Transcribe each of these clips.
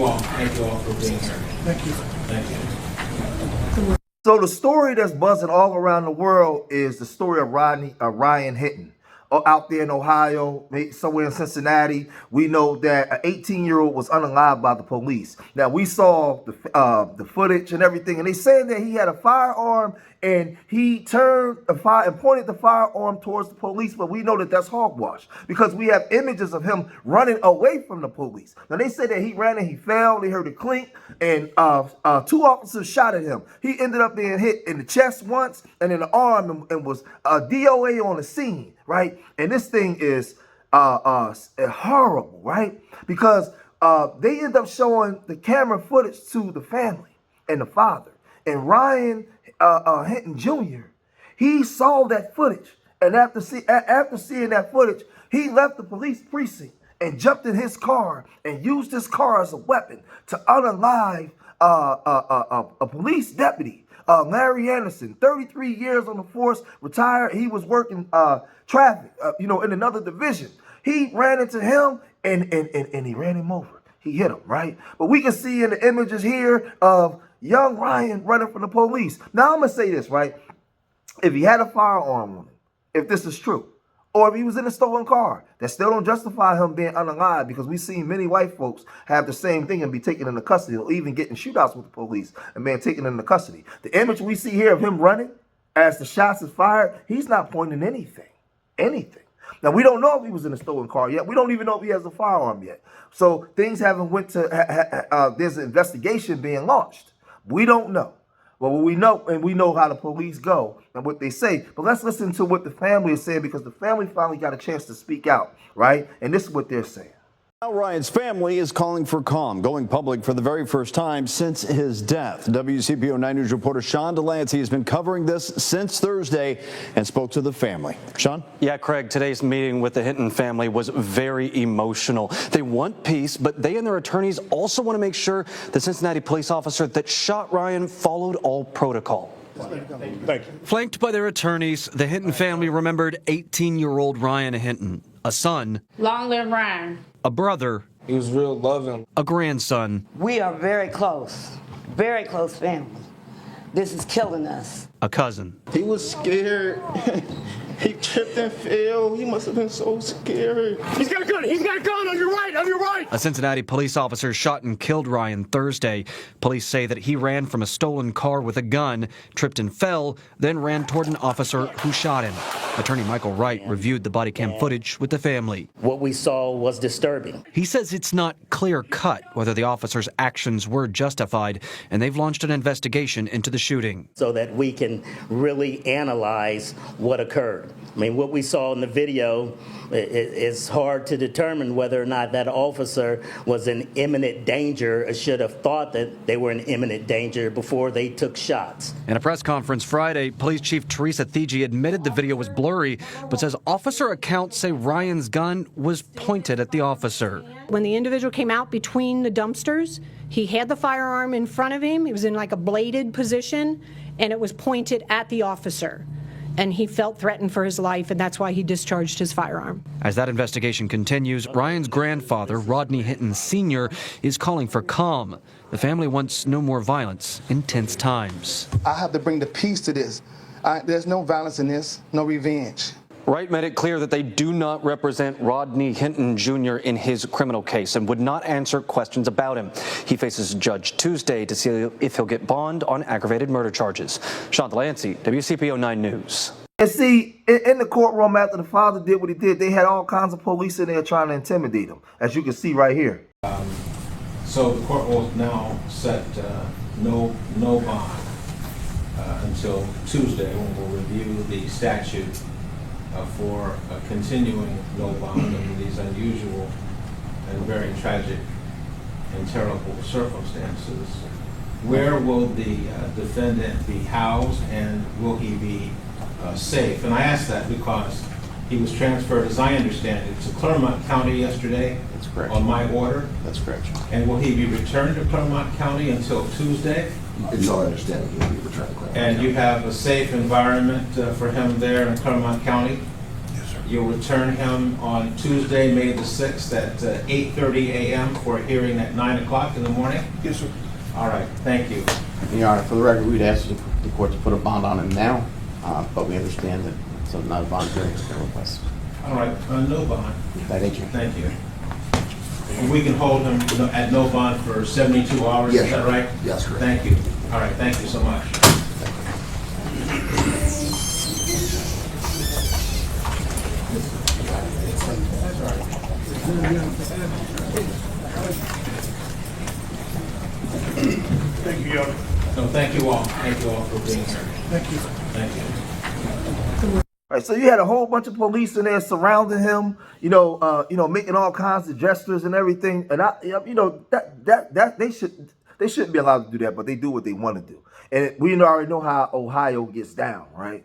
you all. Thank you all for being here. Thank you. Thank you. So the story that's buzzing all around the world is the story of Ryan Hinton. Out there in Ohio, somewhere in Cincinnati, we know that an 18-year-old was unalived by the police. Now, we saw the footage and everything, and they saying that he had a firearm and he turned a fire and pointed the firearm towards the police, but we know that that's hogwash because we have images of him running away from the police. Now, they said that he ran and he fell, they heard a clink, and 2 officers shot at him. He ended up being hit in the chest once and in the arm and was DOA on the scene, right? And this thing is horrible, right? Because they end up showing the camera footage to the family and the father. And Ryan Hinton Jr., he saw that footage. And after seeing that footage, he left the police precinct and jumped in his car and used his car as a weapon to unalive a police deputy. Larry Anderson, 33 years on the force, retired. He was working traffic, in another division. He ran into him and he ran him over. He hit him, right? But we can see in the images here of young Ryan running from the police. Now, I'm going to say this, right? If he had a firearm on him, if this is true, or if he was in a stolen car, that still don't justify him being unalive because we've seen many white folks have the same thing and be taken into custody or even getting shootouts with the police and being taken into custody. The image we see here of him running as the shots is fired, he's not pointing anything. Now, we don't know if he was in a stolen car yet. We don't even know if he has a firearm yet. So things haven't went to, there's an investigation being launched. We don't know. Well, we know, and we know how the police go and what they say. But let's listen to what the family is saying because the family finally got a chance to speak out, right? And this is what they're saying. Now Ryan's family is calling for calm, going public for the very first time since his death. WCPO 9 News reporter Sean Delancey has been covering this since Thursday and spoke to the family. Sean? Yeah, Craig, today's meeting with the Hinton family was very emotional. They want peace, but they and their attorneys also want to make sure the Cincinnati police officer that shot Ryan followed all protocol. Thank you. Flanked by their attorneys, the Hinton family remembered 18-year-old Ryan Hinton, a son, long live Ryan, a brother, he was real loving, a grandson. We are very close family. This is killing us. A cousin. he was scared. He tripped and fell. He must have been so scared. He's got a gun on your right. A Cincinnati police officer shot and killed Ryan Thursday. Police say that he ran from a stolen car with a gun, tripped and fell, then ran toward an officer who shot him. Attorney Michael Wright reviewed the body cam footage with the family. What we saw was disturbing. He says it's not clear-cut whether the officer's actions were justified, and they've launched an investigation into the shooting. So that we can really analyze what occurred. I mean, what we saw in the video, it's hard to determine whether or not that officer was in imminent danger or should have thought that they were in imminent danger before they took shots. In a press conference Friday, Police Chief Teresa Thigi admitted the video was blurry, but says officer accounts say Ryan's gun was pointed at the officer. When the individual came out between the dumpsters, he had the firearm in front of him. He was in like a bladed position, and it was pointed at the officer. And he felt threatened for his life, and that's why he discharged his firearm. As that investigation continues, Ryan's grandfather, Rodney Hinton Sr., is calling for calm. The family wants no more violence in tense times. I have to bring the peace to this. There's no violence in this, no revenge. Wright made it clear that they do not represent Rodney Hinton Jr. in his criminal case and would not answer questions about him. He faces a judge Tuesday to see if he'll get bond on aggravated murder charges. Sean Delancey, WCPO 9 News. And see, in the courtroom after the father did what he did, they had all kinds of police in there trying to intimidate him, as you can see right here. So the court will now set no bond until Tuesday when we'll review the statute for continuing no bond under these unusual and very tragic and terrible circumstances. Where will the defendant be housed, and will he be safe? And I ask that because he was transferred, as I understand it, to Clermont County yesterday. That's correct. On my order. That's correct. And will he be returned to Clermont County until Tuesday? It's all understanding he'll be returned to Clermont And County. you have a safe environment for him there in Clermont County? Yes, sir. You'll return him on Tuesday, May the 6th at 8:30 a.m. for a hearing at 9 o'clock in the morning? Yes, sir. All right, thank you. Your Honor, for the record, we'd ask the court to put a bond on him now, but we understand that it's not a voluntary request. All right, no bond. That nature. Thank you. And we can hold him at no bond for 72 hours, Yes, is that right? Yes, correct. Thank you. All right, thank you so much. Thank you, Your Honor. No, thank you all. Thank you all for being here. Thank you. Thank you. All right, so you had a whole bunch of police in there surrounding him, making all kinds of gestures and everything. And that they shouldn't be allowed to do that, but they do what they want to do. And we already know how Ohio gets down, right?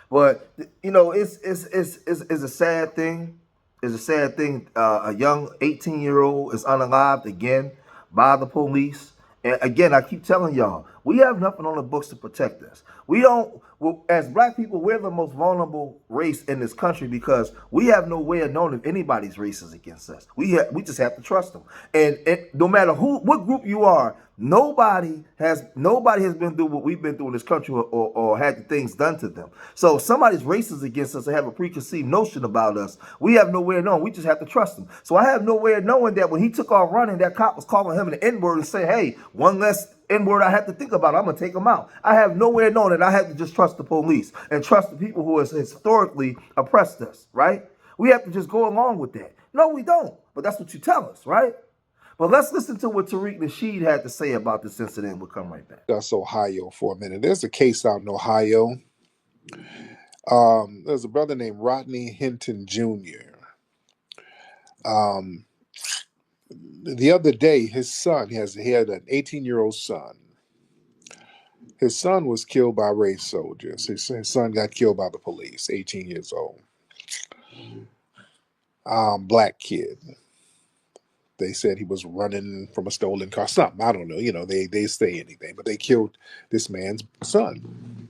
But it's a sad thing. It's a sad thing. A young 18-year-old is unalived again by the police. And again, I keep telling y'all, we have nothing on the books to protect us. We don't, as black people, we're the most vulnerable race in this country because we have no way of knowing if anybody's race is against us. We just have to trust them. And no matter what group you are, nobody has been through what we've been through in this country or had the things done to them. So if somebody's race is against us or have a preconceived notion about us, we have no way of knowing. We just have to trust them. So I have no way of knowing that when he took off running, that cop was calling him an N-word and saying, hey, one less N-word I have to think about. I'm going to take him out. I have no way of knowing that. I have to just trust the police and trust the people who has historically oppressed us, right? We have to just go along with that. No, we don't. But that's what you tell us, right? But let's listen to what Tariq Nasheed had to say about this incident. We'll come right back. That's Ohio for a minute. There's a case out in Ohio. There's a brother named Rodney Hinton Jr. The other day, his son, he had an 18-year-old son. His son was killed by race soldiers. His son got killed by the police, 18 years old. Black kid. They said he was running from a stolen car, something. I don't know. They say anything, but they killed this man's son.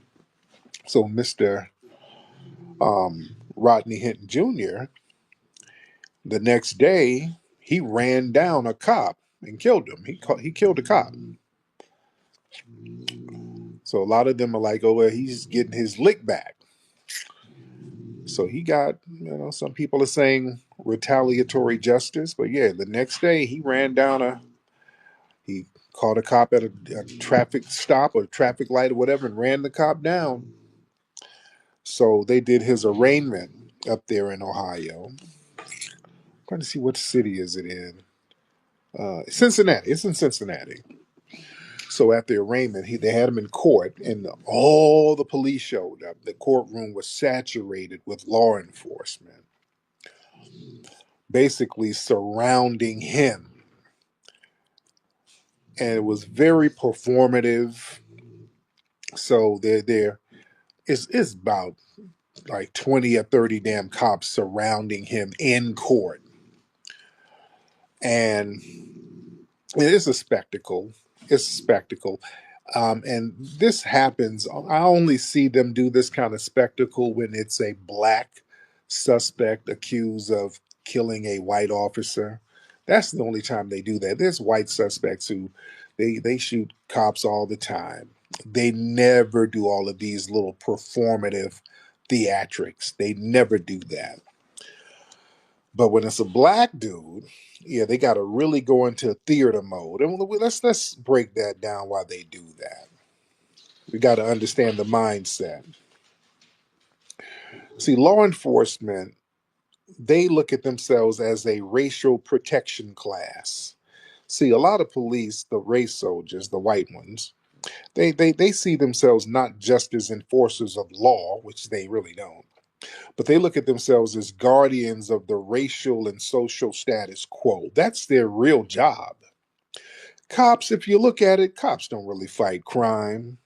So Mr. Rodney Hinton Jr., the next day, he ran down a cop and killed him. He killed a cop. So a lot of them are like, oh, well, he's getting his lick back. So he got, some people are saying retaliatory justice. But yeah, the next day he ran down he caught a cop at a traffic stop or traffic light or whatever and ran the cop down. So they did his arraignment up there in Ohio. I'm trying to see what city is it in. Cincinnati. It's in Cincinnati. So at the arraignment, they had him in court, and all the police showed up. The courtroom was saturated with law enforcement, basically surrounding him. And it was very performative. So it's about like 20 or 30 damn cops surrounding him in court. And it's a spectacle. It's a spectacle. And this happens, I only see them do this kind of spectacle when it's a black suspect accused of killing a white officer. That's the only time they do that. There's white suspects who they shoot cops all the time. They never do all of these little performative theatrics. They never do that. But when it's a black dude, yeah, they got to really go into theater mode. And let's break that down why they do that. We got to understand the mindset. See, law enforcement, they look at themselves as a racial protection class. See, a lot of police, the race soldiers, the white ones, they see themselves not just as enforcers of law, which they really don't, but they look at themselves as guardians of the racial and social status quo. That's their real job. Cops, if you look at it, cops don't really fight crime.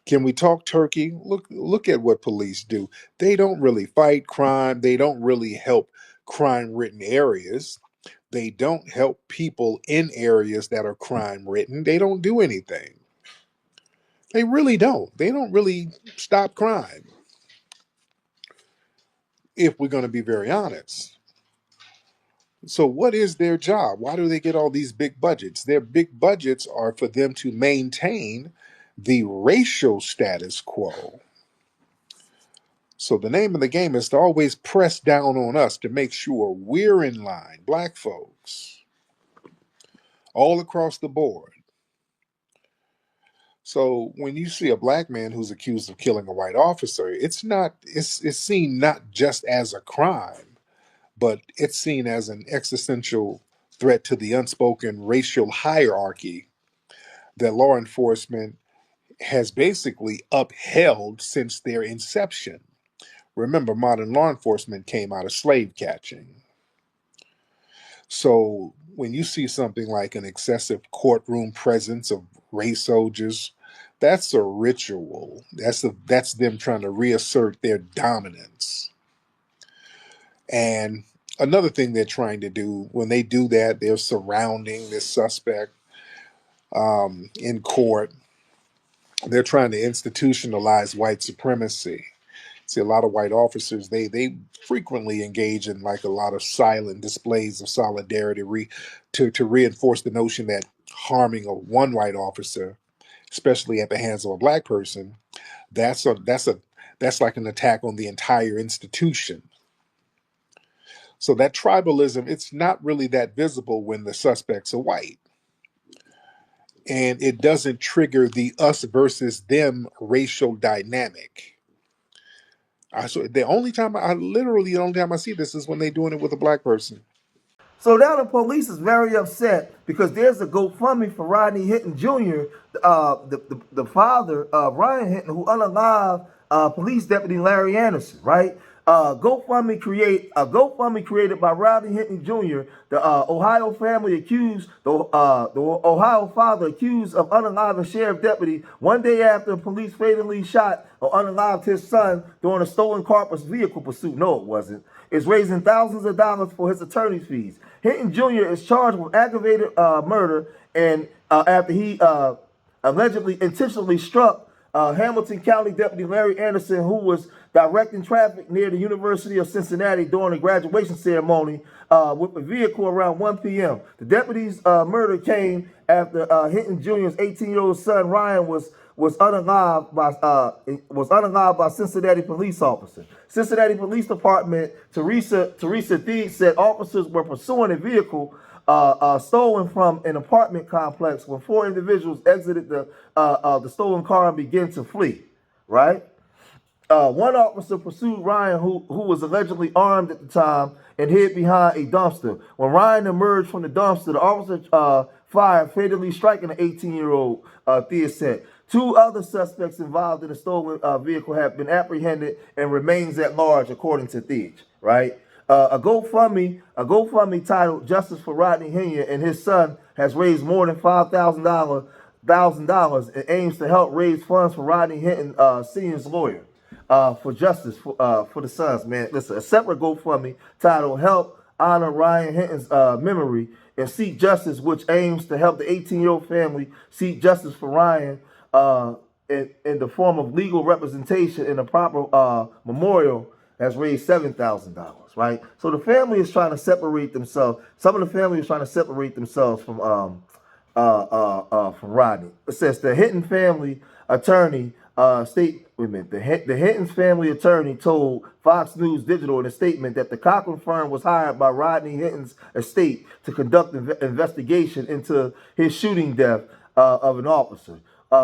Can we talk turkey? Look at what police do. They don't really fight crime. They don't really help crime-ridden areas. They don't help people in areas that are crime-ridden. They don't do anything. They really don't. They don't really stop crime. if we're going to be very honest. So, what is their job? Why do they get all these big budgets? Their big budgets are for them to maintain the racial status quo. So, the name of the game is to always press down on us to make sure we're in line, black folks, all across the board. So when you see a black man who's accused of killing a white officer, it's seen not just as a crime, but it's seen as an existential threat to the unspoken racial hierarchy that law enforcement has basically upheld since their inception. Remember, modern law enforcement came out of slave catching. So when you see something like an excessive courtroom presence of race soldiers, that's a ritual. That's them trying to reassert their dominance. And another thing they're trying to do when they do that, they're surrounding this suspect in court. They're trying to institutionalize white supremacy. See, a lot of white officers, they frequently engage in like a lot of silent displays of solidarity to reinforce the notion that harming one white officer, especially at the hands of a black person, that's like an attack on the entire institution. So that tribalism, it's not really that visible when the suspects are white. And it doesn't trigger the us versus them racial dynamic. The only time I see this is when they're doing it with a black person. So now the police is very upset because there's a GoFundMe for Rodney Hinton Jr., the father of Ryan Hinton, who unalived police deputy Larry Anderson, right? GoFundMe created by Rodney Hinton Jr., the Ohio family accused, the Ohio father accused of unaliving sheriff deputy one day after police fatally shot or unalived his son during a stolen Carpus vehicle pursuit. No, it wasn't. Is raising thousands of dollars for his attorney's fees. Hinton Jr. is charged with aggravated murder and after he allegedly intentionally struck Hamilton County Deputy Larry Anderson, who was directing traffic near the University of Cincinnati during a graduation ceremony with a vehicle around 1 p.m. The deputy's murder came after Hinton Jr.'s 18-year-old son Ryan was unalived by Cincinnati police officer. Cincinnati Police Department Teresa Thied said officers were pursuing a vehicle stolen from an apartment complex when 4 individuals exited the stolen car and began to flee. Right. One officer pursued Ryan, who was allegedly armed at the time, and hid behind a dumpster. When Ryan emerged from the dumpster, the officer fired, fatally striking an 18-year-old, Thea said. 2 other suspects involved in the stolen vehicle have been apprehended and remains at large, according to Thea, right? A GoFundMe titled "Justice for Rodney Hinton and His Son" has raised more than $5,000 and aims to help raise funds for Rodney Hinton Sr.'s lawyer for justice for the sons. Man, listen, a separate GoFundMe titled "Help Honor Ryan Hinton's Memory and Seek Justice," which aims to help the 18-year-old family seek justice for Ryan in the form of legal representation in a proper memorial, has raised $7,000, right? So the family is trying to separate themselves. Some of the family is trying to separate themselves from Rodney. It says the Hinton family attorney the Hinton's family attorney told Fox News Digital in a statement that the Cochran firm was hired by Rodney Hinton's estate to conduct an investigation into his shooting death of an officer.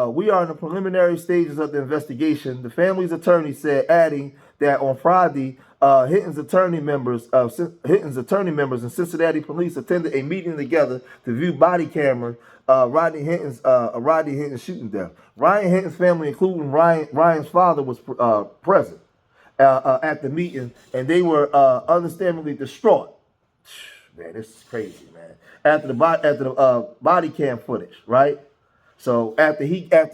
We are in the preliminary stages of the investigation, the family's attorney said, adding that on Friday, Hinton's attorney members and Cincinnati police attended a meeting together to view body camera Rodney Hinton's shooting death. Ryan Hinton's family, including Ryan's father, was present at the meeting, and they were understandably distraught. Man, this is crazy, man. After the body cam footage, right? So after he got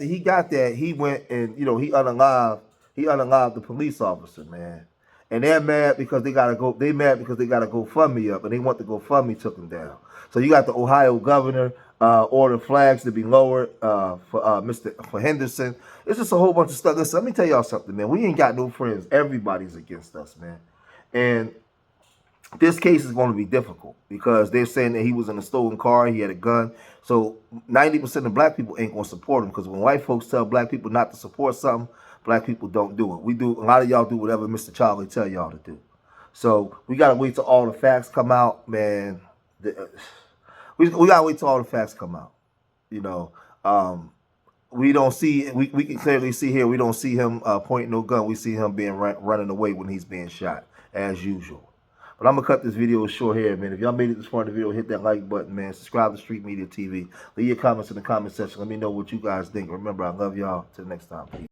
that, he went and he unalived the police officer, man. And they're mad because they got a GoFundMe up, and they want the GoFundMe took them down. So you got the Ohio governor ordered flags to be lowered for Henderson. It's just a whole bunch of stuff. Listen, let me tell y'all something, man. We ain't got no friends. Everybody's against us, man. And this case is going to be difficult because they're saying that he was in a stolen car, he had a gun. So 90% of black people ain't going to support him, because when white folks tell black people not to support something, black people don't do it. We do. A lot of y'all do whatever Mr. Charlie tell y'all to do. So we got to wait till all the facts come out, man. We got to wait till all the facts come out. You know, we don't see, we can clearly see here, we don't see him pointing no gun. We see him being running away when he's being shot, as usual. But I'm going to cut this video short here, man. If y'all made it this far in the video, hit that like button, man. Subscribe to Street Media TV. Leave your comments in the comment section. Let me know what you guys think. Remember, I love y'all. Till next time. Peace.